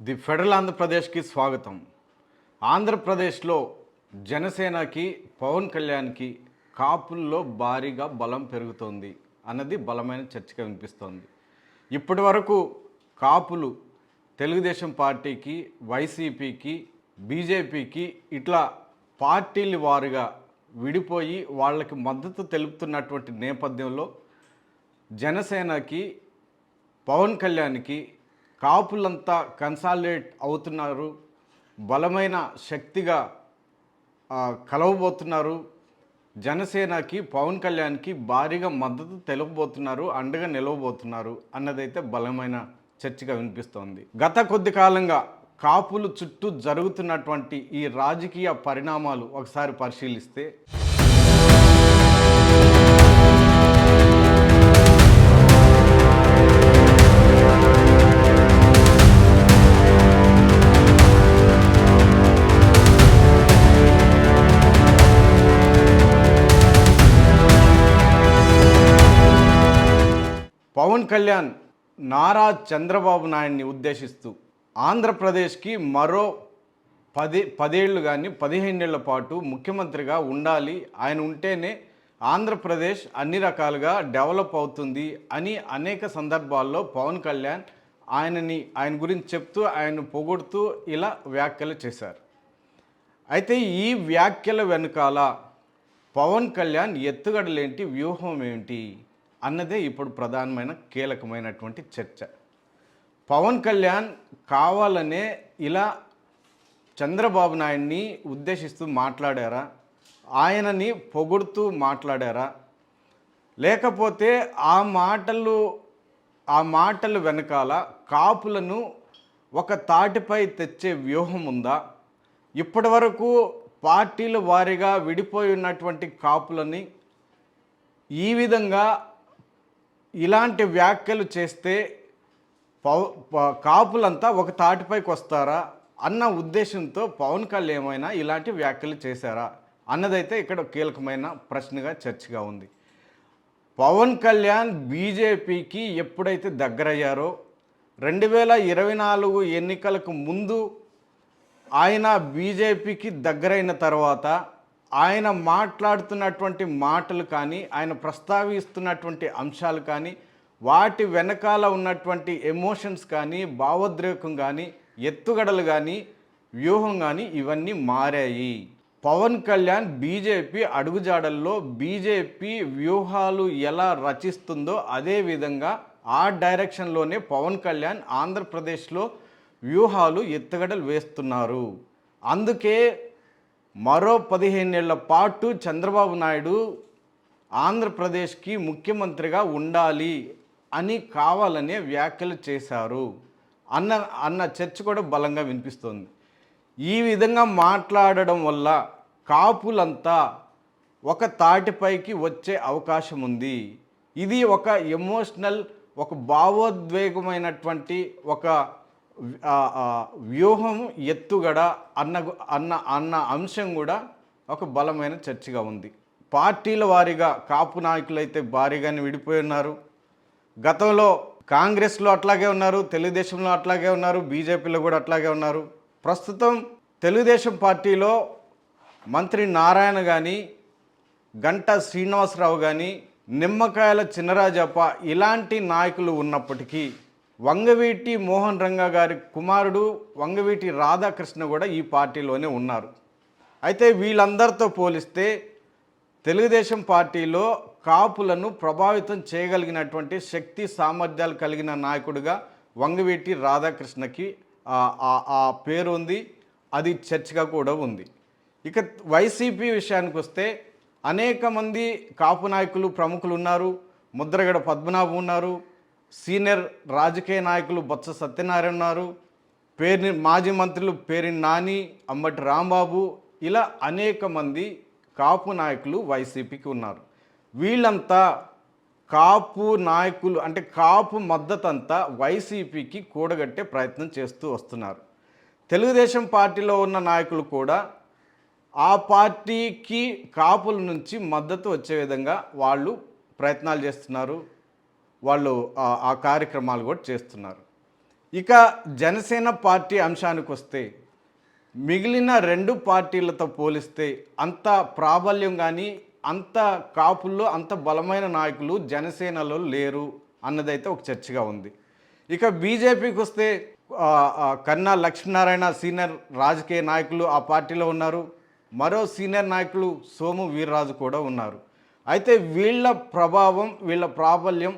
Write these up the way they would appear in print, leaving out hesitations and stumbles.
The federal ఆంధ్రప్రదేశ్కి స్వాగతం. ఆంధ్రప్రదేశ్లో జనసేనకి పవన్ కళ్యాణ్కి కాపుల్లో భారీగా బలం పెరుగుతోంది అన్నది బలమైన చర్చగా వినిపిస్తోంది. ఇప్పటి వరకు కాపులు తెలుగుదేశం పార్టీకి, వైసీపీకి, బీజేపీకి ఇట్లా పార్టీల వారుగా విడిపోయి వాళ్ళకి మద్దతు తెలుపుతున్నటువంటి నేపథ్యంలో జనసేనకి, పవన్ కళ్యాణ్కి కాపులంతా కన్సాలిడేట్ అవుతున్నారు, బలమైన శక్తిగా కలవబోతున్నారు. జనసేనకి, పవన్ కళ్యాణ్కి భారీగా మద్దతు తెలుపబోతున్నారు, అండగా నిలవబోతున్నారు అన్నదైతే బలమైన చర్చగా వినిపిస్తోంది. గత కొద్ది కాలంగా కాపులు చుట్టూ జరుగుతున్నటువంటి ఈ రాజకీయ పరిణామాలు ఒకసారి పరిశీలిస్తే పవన్ కళ్యాణ్ నారా చంద్రబాబు నాయుడిని ఉద్దేశిస్తూ ఆంధ్రప్రదేశ్కి మరో 10 ఏళ్ళు కానీ 15 ఏళ్ల పాటు ముఖ్యమంత్రిగా ఉండాలి, ఆయన ఉంటేనే ఆంధ్రప్రదేశ్ అన్ని రకాలుగా డెవలప్ అవుతుంది అని అనేక సందర్భాల్లో పవన్ కళ్యాణ్ ఆయన గురించి చెప్తూ, ఆయన పొగుడుతూ ఇలా వ్యాఖ్యలు చేశారు. అయితే ఈ వ్యాఖ్యల వెనుకాల పవన్ కళ్యాణ్ ఎత్తుగడలేంటి, వ్యూహం ఏంటి అన్నదే ఇప్పుడు ప్రధానమైన కీలకమైనటువంటి చర్చ. పవన్ కళ్యాణ్ కావాలనే ఇలా చంద్రబాబు నాయుడిని ఉద్దేశిస్తూ మాట్లాడారా, ఆయనని పొగుడుతూ మాట్లాడారా, లేకపోతే ఆ మాటలు వెనకాల కాపులను ఒక తాటిపై తెచ్చే వ్యూహం ఉందా? ఇప్పటి వరకు పార్టీల వారీగా విడిపోయి ఉన్నటువంటి కాపులని ఈ విధంగా ఇలాంటి వ్యాఖ్యలు చేస్తే కాపులంతా ఒక తాటిపైకి వస్తారా అన్న ఉద్దేశంతో పవన్ కళ్యాణ్ ఏమైనా ఇలాంటి వ్యాఖ్యలు చేశారా అన్నదైతే ఇక్కడ కీలకమైన ప్రశ్నగా చర్చగా ఉంది. పవన్ కళ్యాణ్ బీజేపీకి ఎప్పుడైతే దగ్గరయ్యారో 2024 ఎన్నికలకు ముందు ఆయన బీజేపీకి దగ్గరైన తర్వాత ఆయన మాట్లాడుతున్నటువంటి మాటలు కానీ, ఆయన ప్రస్తావిస్తున్నటువంటి అంశాలు కానీ, వాటి వెనకాల ఉన్నటువంటి ఎమోషన్స్ కానీ, భావోద్రేకం కానీ, ఎత్తుగడలు కానీ, వ్యూహం కానీ ఇవన్నీ మారాయి. పవన్ కళ్యాణ్ బీజేపీ అడుగుజాడల్లో బీజేపీ వ్యూహాలు ఎలా రచిస్తుందో అదేవిధంగా ఆ డైరెక్షన్లోనే పవన్ కళ్యాణ్ ఆంధ్రప్రదేశ్లో వ్యూహాలు ఎత్తుగడలు వేస్తున్నారు. అందుకే మరో 15 ఏళ్ల పాటు చంద్రబాబు నాయుడు ఆంధ్రప్రదేశ్కి ముఖ్యమంత్రిగా ఉండాలి అని కావాలనే వ్యాఖ్యలు చేశారు అన్న చర్చ కూడా బలంగా వినిపిస్తుంది. ఈ విధంగా మాట్లాడడం వల్ల కాపులంతా ఒక తాటిపైకి వచ్చే అవకాశం ఉంది. ఇది ఒక ఎమోషనల్, ఒక భావోద్వేగమైనటువంటి ఒక వ్యూహం, ఎత్తుగడ అన్న అంశం కూడా ఒక బలమైన చర్చగా ఉంది. పార్టీల వారీగా కాపు నాయకులైతే భారీగానే విడిపోయి ఉన్నారు. గతంలో కాంగ్రెస్లో అట్లాగే ఉన్నారు, తెలుగుదేశంలో అట్లాగే ఉన్నారు, బీజేపీలో కూడా అట్లాగే ఉన్నారు. ప్రస్తుతం తెలుగుదేశం పార్టీలో మంత్రి నారాయణ కానీ, గంటా శ్రీనివాసరావు కానీ, నిమ్మకాయల చినరాజప్ప ఇలాంటి నాయకులు ఉన్నప్పటికీ వంగవీటి మోహన్ రంగా గారి కుమారుడు వంగవీటి రాధాకృష్ణ కూడా ఈ పార్టీలోనే ఉన్నారు. అయితే వీళ్ళందరితో పోలిస్తే తెలుగుదేశం పార్టీలో కాపులను ప్రభావితం చేయగలిగినటువంటి శక్తి సామర్థ్యాలు కలిగిన నాయకుడిగా వంగవీటి రాధాకృష్ణకి ఆ పేరు ఉంది, అది చర్చగా కూడా ఉంది. ఇక వైసీపీ విషయానికి వస్తే అనేక మంది కాపు నాయకులు, ప్రముఖులు ఉన్నారు. ముద్రగడ పద్మనాభం ఉన్నారు, సీనియర్ రాజకీయ నాయకులు బొత్స సత్యనారాయణ ఉన్నారు, మాజీ మంత్రులు పేరిని నాని, అంబటి రాంబాబు, ఇలా అనేక మంది కాపు నాయకులు వైసీపీకి ఉన్నారు. వీళ్ళంతా కాపు నాయకులు అంటే కాపు మద్దతంతా వైసీపీకి కూడగట్టే ప్రయత్నం చేస్తూ వస్తున్నారు. తెలుగుదేశం పార్టీలో ఉన్న నాయకులు కూడా ఆ పార్టీకి కాపుల నుంచి మద్దతు వచ్చే విధంగా వాళ్ళు ప్రయత్నాలు చేస్తున్నారు, వాళ్ళు ఆ కార్యక్రమాలు కూడా చేస్తున్నారు. ఇక జనసేన పార్టీ అంశానికి వస్తే మిగిలిన రెండు పార్టీలతో పోలిస్తే అంత ప్రాబల్యం కానీ అంత కాపుల్లో అంత బలమైన నాయకులు జనసేనలో లేరు అన్నదైతే ఒక చర్చగా ఉంది. ఇక బీజేపీకి వస్తే కన్నా లక్ష్మీనారాయణ సీనియర్ రాజకీయ నాయకులు ఆ పార్టీలో ఉన్నారు. మరో సీనియర్ నాయకులు సోము వీర్రాజు కూడా ఉన్నారు. అయితే వీళ్ళ ప్రభావం వీళ్ళ ప్రాబల్యం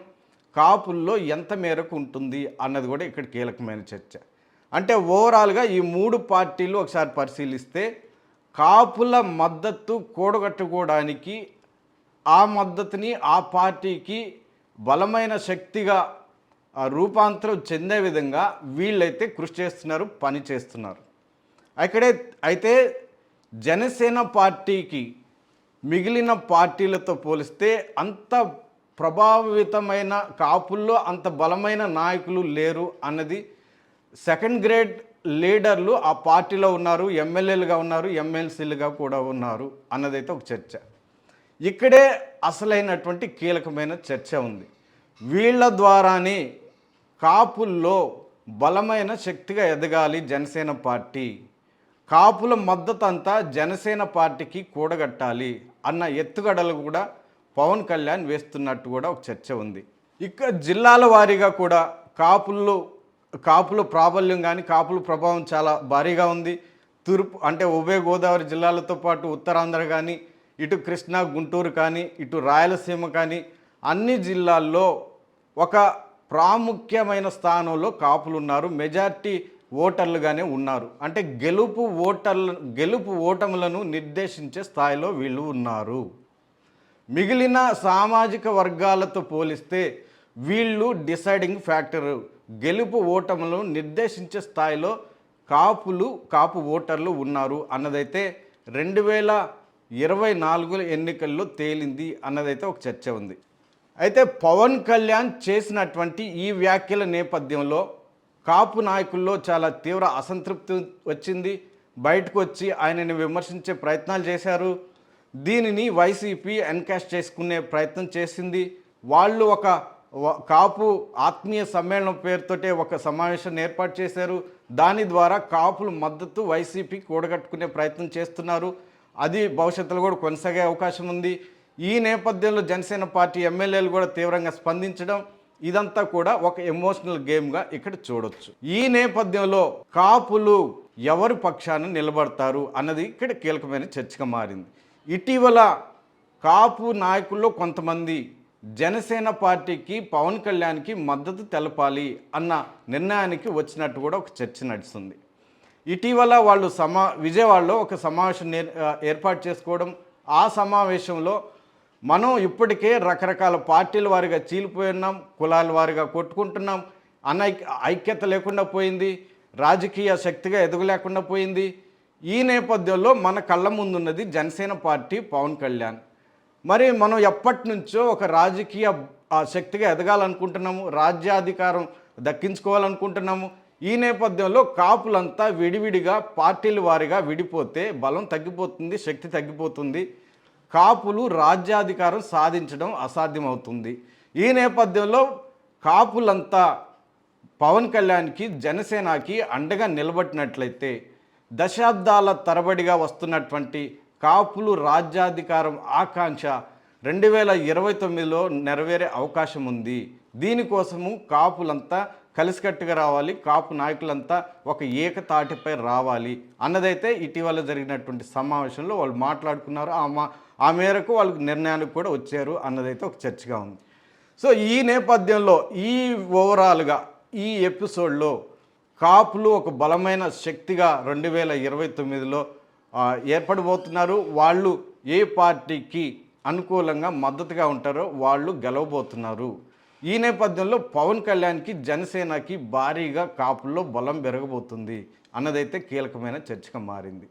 కాపుల్లో ఎంత మేరకు ఉంటుంది అన్నది కూడా ఇక్కడ కీలకమైన చర్చ. అంటే ఓవరాల్గా ఈ మూడు పార్టీలు ఒకసారి పరిశీలిస్తే కాపుల మద్దతు కూడగట్టుకోవడానికి ఆ మద్దతుని ఆ పార్టీకి బలమైన శక్తిగా రూపాంతరం చెందే విధంగా వీళ్ళైతే కృషి చేస్తున్నారు, పని చేస్తున్నారు. అయితే జనసేన పార్టీకి మిగిలిన పార్టీలతో పోలిస్తే అంత ప్రభావితమైన కాపుల్లో అంత బలమైన నాయకులు లేరు అన్నది సెకండ్ గ్రేడ్ లీడర్లు ఆ పార్టీలో ఉన్నారు, ఎమ్మెల్యేలుగా ఉన్నారు, ఎమ్మెల్సీలుగా కూడా ఉన్నారు అన్నదైతే ఒక చర్చ. ఇక్కడే అసలైనటువంటి కీలకమైన చర్చ ఉంది. వీళ్ళ ద్వారానే కాపుల్లో బలమైన శక్తిగా ఎదగాలి జనసేన పార్టీ, కాపుల మద్దతు అంతా జనసేన పార్టీకి కూడగట్టాలి అన్న ఎత్తుగడలు కూడా పవన్ కళ్యాణ్ వేస్తున్నట్టు కూడా ఒక చర్చ ఉంది. ఇక జిల్లాల వారీగా కూడా కాపుల ప్రాబల్యం కానీ కాపుల ప్రభావం చాలా భారీగా ఉంది. తూర్పు అంటే ఉభయ గోదావరి జిల్లాలతో పాటు ఉత్తరాంధ్ర కానీ, ఇటు కృష్ణా గుంటూరు కానీ, ఇటు రాయలసీమ కానీ అన్ని జిల్లాల్లో ఒక ప్రాముఖ్యమైన స్థానంలో కాపులు ఉన్నారు. మెజార్టీ ఓటర్లుగానే ఉన్నారు. అంటే గెలుపు ఓటములను నిర్దేశించే స్థాయిలో వీళ్ళు ఉన్నారు. మిగిలిన సామాజిక వర్గాలతో పోలిస్తే వీళ్ళు డిసైడింగ్ ఫ్యాక్టర్, గెలుపు ఓటములను నిర్దేశించే స్థాయిలో కాపు ఓటర్లు ఉన్నారు అన్నదైతే 2024 ఎన్నికల్లో తేలింది అన్నదైతే ఒక చర్చ ఉంది. అయితే పవన్ కళ్యాణ్ చేసినటువంటి ఈ వ్యాఖ్యల నేపథ్యంలో కాపు నాయకుల్లో చాలా తీవ్ర అసంతృప్తి వచ్చింది. బయటకు వచ్చి ఆయనని విమర్శించే ప్రయత్నాలు చేశారు. దీనిని వైసీపీ ఎన్కాష్ చేసుకునే ప్రయత్నం చేసింది. వాళ్ళు ఒక కాపు ఆత్మీయ సమ్మేళనం పేరుతోటే ఒక సమావేశాన్ని ఏర్పాటు చేశారు. దాని ద్వారా కాపుల మద్దతు వైసీపీ కూడగట్టుకునే ప్రయత్నం చేస్తున్నారు. అది భవిష్యత్తులో కూడా కొనసాగే అవకాశం ఉంది. ఈ నేపథ్యంలో జనసేన పార్టీ ఎమ్మెల్యేలు కూడా తీవ్రంగా స్పందించడం, ఇదంతా కూడా ఒక ఎమోషనల్ గేమ్గా ఇక్కడ చూడొచ్చు. ఈ నేపథ్యంలో కాపులు ఎవరి పక్షాన నిలబడతారు అన్నది ఇక్కడ కీలకమైన చర్చగా మారింది. ఇటీవల కాపు నాయకుల్లో కొంతమంది జనసేన పార్టీకి పవన్ కళ్యాణ్కి మద్దతు తెలపాలి అన్న నిర్ణయానికి వచ్చినట్టు కూడా ఒక చర్చ నడుస్తుంది. ఇటీవల వాళ్ళు విజయవాడలో ఒక సమావేశం ఏర్పాటు చేసుకోవడం, ఆ సమావేశంలో మనం ఇప్పటికే రకరకాల పార్టీల వారిగా చీలిపోయి ఉన్నాం, కులాల వారిగా కొట్టుకుంటున్నాం, ఐక్యత లేకుండా పోయింది, రాజకీయ శక్తిగా ఎదగలేకుండా పోయింది. ఈ నేపథ్యంలో మన కళ్ళ ముందున్నది జనసేన పార్టీ, పవన్ కళ్యాణ్. మరి మనం ఎప్పటి నుంచో ఒక రాజకీయ శక్తిగా ఎదగాలనుకుంటున్నాము, రాజ్యాధికారం దక్కించుకోవాలనుకుంటున్నాము. ఈ నేపథ్యంలో కాపులంతా విడివిడిగా పార్టీల వారిగా విడిపోతే బలం తగ్గిపోతుంది, శక్తి తగ్గిపోతుంది, కాపులు రాజ్యాధికారం సాధించడం అసాధ్యమవుతుంది. ఈ నేపథ్యంలో కాపులంతా పవన్ కళ్యాణ్కి, జనసేనకి అండగా నిలబడినట్లయితే దశాబ్దాల తరబడిగా వస్తున్నటువంటి కాపులు రాజ్యాధికారం ఆకాంక్ష 2029లో నెరవేరే అవకాశం ఉంది. దీనికోసము కాపులంతా కలిసికట్టుగా రావాలి, కాపు నాయకులంతా ఒక ఏకతాటిపై రావాలి అన్నదైతే ఇటీవల జరిగినటువంటి సమావేశంలో వాళ్ళు మాట్లాడుకున్నారు. ఆ మేరకు వాళ్ళకి నిర్ణయానికి కూడా వచ్చారు అన్నదైతే ఒక చర్చగా ఉంది. సో ఈ నేపథ్యంలో ఓవరాల్గా ఈ ఎపిసోడ్లో కాపులు ఒక బలమైన శక్తిగా 2029లో ఏర్పడబోతున్నారు. వాళ్ళు ఏ పార్టీకి అనుకూలంగా మద్దతుగా ఉంటారో వాళ్ళు గెలవబోతున్నారు. ఈ నేపథ్యంలో పవన్ కళ్యాణ్కి, జనసేనకి భారీగా కాపుల్లో బలం పెరగబోతుంది అన్నదైతే కీలకమైన చర్చగా మారింది.